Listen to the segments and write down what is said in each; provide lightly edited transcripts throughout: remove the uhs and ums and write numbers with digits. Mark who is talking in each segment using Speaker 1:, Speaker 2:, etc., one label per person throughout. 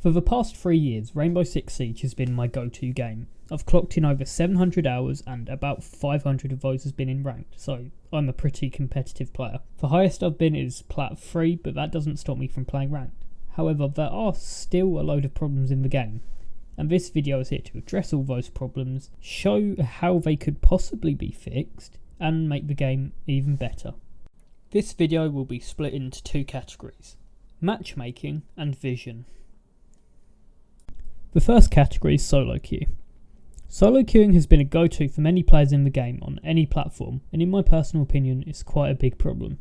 Speaker 1: For the past 3 years, Rainbow Six Siege has been my go-to game. I've clocked in over 700 hours and about 500 of those has been in ranked, so I'm a pretty competitive player. The highest I've been is Plat 3, but that doesn't stop me from playing ranked. However, there are still a load of problems in the game, and this video is here to address all those problems, show how they could possibly be fixed, and make the game even better. This video will be split into 2 categories: matchmaking and vision. The first category is solo queue. Solo queuing has been a go-to for many players in the game on any platform, and in my personal opinion it's quite a big problem.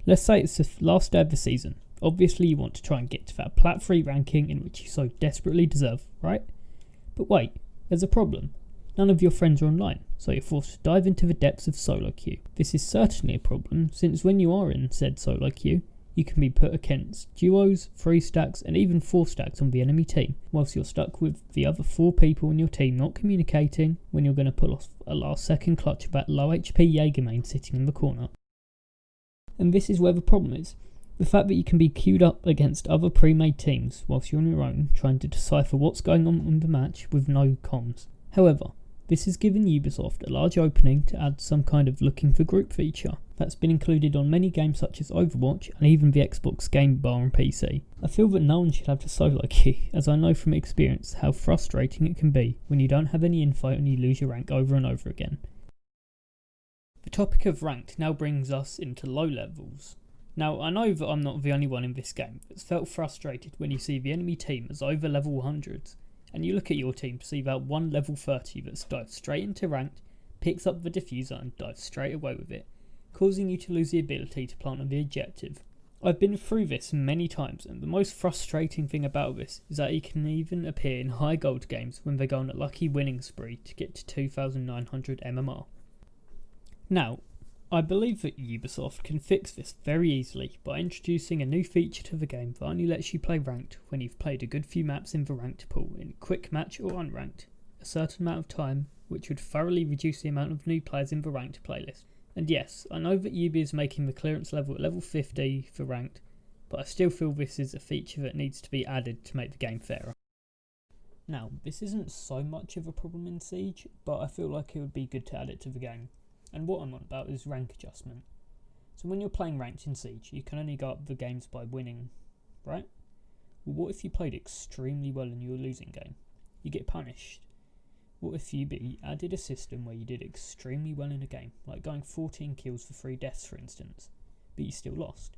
Speaker 1: Let's say it's the last day of the season. Obviously you want to try and get to that Plat 3 ranking in which you so desperately deserve, right? But wait, there's a problem. None of your friends are online, so you're forced to dive into the depths of solo queue. This is certainly a problem, since when you are in said solo queue, you can be put against duos, 3 stacks and even 4 stacks on the enemy team, whilst you're stuck with the other 4 people in your team not communicating when you're going to pull off a last second clutch of that low HP Jaeger main sitting in the corner. And this is where the problem is. The fact that you can be queued up against other pre-made teams whilst you're on your own trying to decipher what's going on in the match with no comms. However, this has given Ubisoft a large opening to add some kind of looking for group feature that's been included on many games such as Overwatch and even the Xbox game bar on PC. I feel that no one should have to solo queue, as I know from experience how frustrating it can be when you don't have any info and you lose your rank over and over again. The topic of ranked now brings us into low levels. Now, I know that I'm not the only one in this game that's felt frustrated when you see the enemy team as over level 100s, and you look at your team to see that one level 30 that's dived straight into ranked, picks up the defuser and dives straight away with it, causing you to lose the ability to plant on the objective. I've been through this many times, and the most frustrating thing about this is that he can even appear in high gold games when they go on a lucky winning spree to get to 2,900 MMR. Now, I believe that Ubisoft can fix this very easily by introducing a new feature to the game that only lets you play ranked when you've played a good few maps in the ranked pool in quick match or unranked, a certain amount of time, which would thoroughly reduce the amount of new players in the ranked playlist. And yes, I know that Ubi is making the clearance level at level 50 for ranked, but I still feel this is a feature that needs to be added to make the game fairer. Now, this isn't so much of a problem in Siege, but I feel like it would be good to add it to the game. And what I'm on about is rank adjustment. So when you're playing ranked in Siege, you can only go up the games by winning, right? Well, what if you played extremely well in your losing game? You get punished. What if Ubi added a system where you did extremely well in a game, like going 14 kills for 3 deaths for instance, but you still lost?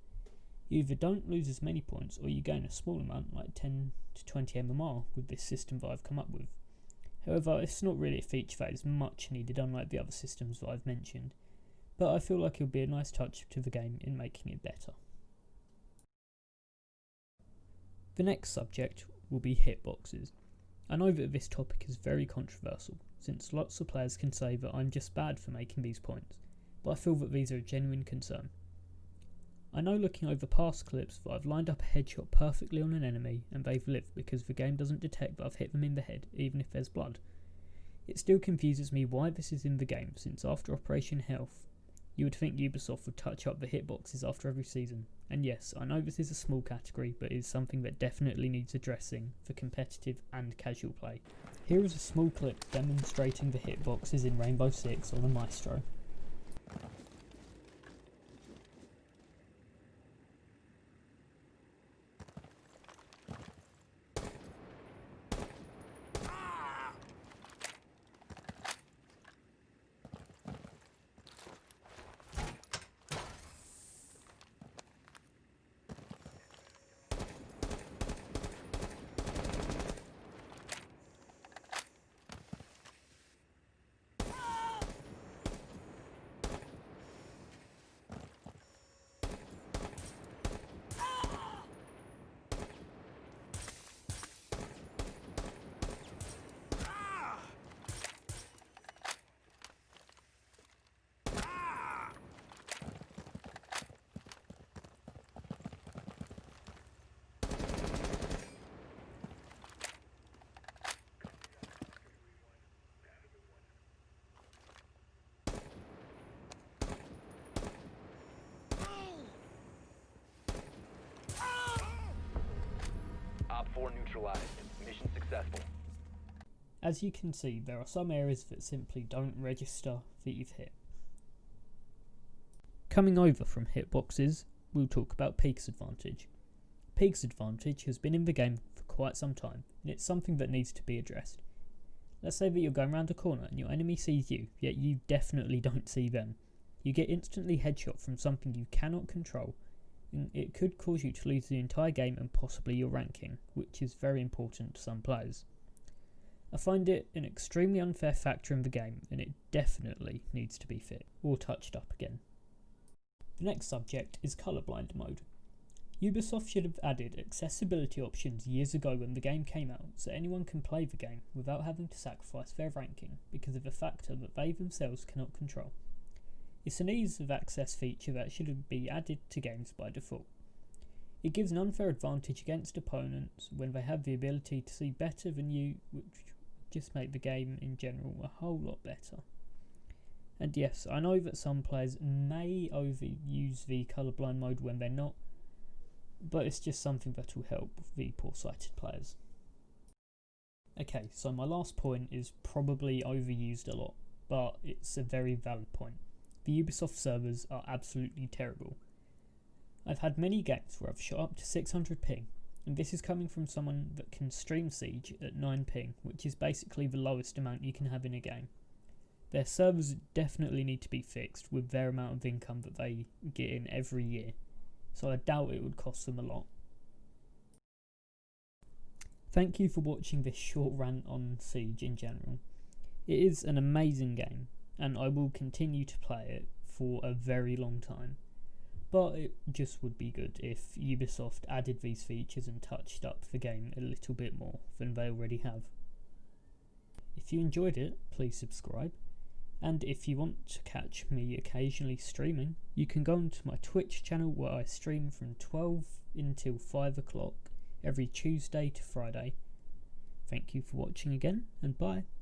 Speaker 1: You either don't lose as many points or you gain a small amount, like 10 to 20 MMR with this system that I've come up with. However, it's not really a feature that is much needed, unlike the other systems that I've mentioned, but I feel like it will be a nice touch to the game in making it better. The next subject will be hitboxes. I know that this topic is very controversial, since lots of players can say that I'm just bad for making these points, but I feel that these are a genuine concern. I know looking over past clips that I've lined up a headshot perfectly on an enemy and they've lived because the game doesn't detect that I've hit them in the head even if there's blood. It still confuses me why this is in the game, since after Operation Health, you would think Ubisoft would touch up the hitboxes after every season. And yes, I know this is a small category, but it is something that definitely needs addressing for competitive and casual play. Here is a small clip demonstrating the hitboxes in Rainbow Six on a Maestro.
Speaker 2: 4 neutralized. Mission successful.
Speaker 1: As you can see, there are some areas that simply don't register that you've hit. Coming over from hitboxes, we'll talk about peaks advantage. Peaks advantage has been in the game for quite some time, and it's something that needs to be addressed. Let's say that you're going around a corner and your enemy sees you, yet you definitely don't see them. You get instantly headshot from something you cannot control, and it could cause you to lose the entire game and possibly your ranking, which is very important to some players. I find it an extremely unfair factor in the game, and it definitely needs to be fixed or touched up again. The next subject is colourblind mode. Ubisoft should have added accessibility options years ago when the game came out, so anyone can play the game without having to sacrifice their ranking because of a factor that they themselves cannot control. It's an ease of access feature that should be added to games by default. It gives an unfair advantage against opponents when they have the ability to see better than you, which just make the game in general a whole lot better. And yes, I know that some players may overuse the colourblind mode when they're not, but it's just something that will help the poor-sighted players. Okay, so my last point is probably overused a lot, but it's a very valid point. The Ubisoft servers are absolutely terrible. I've had many games where I've shot up to 600 ping, and this is coming from someone that can stream Siege at 9 ping, which is basically the lowest amount you can have in a game. Their servers definitely need to be fixed with their amount of income that they get in every year, so I doubt it would cost them a lot. Thank you for watching this short rant on Siege in general. It is an amazing game, and I will continue to play it for a very long time. But it just would be good if Ubisoft added these features and touched up the game a little bit more than they already have. If you enjoyed it, please subscribe. And if you want to catch me occasionally streaming, you can go onto my Twitch channel where I stream from 12 until 5 o'clock every Tuesday to Friday. Thank you for watching again, and bye.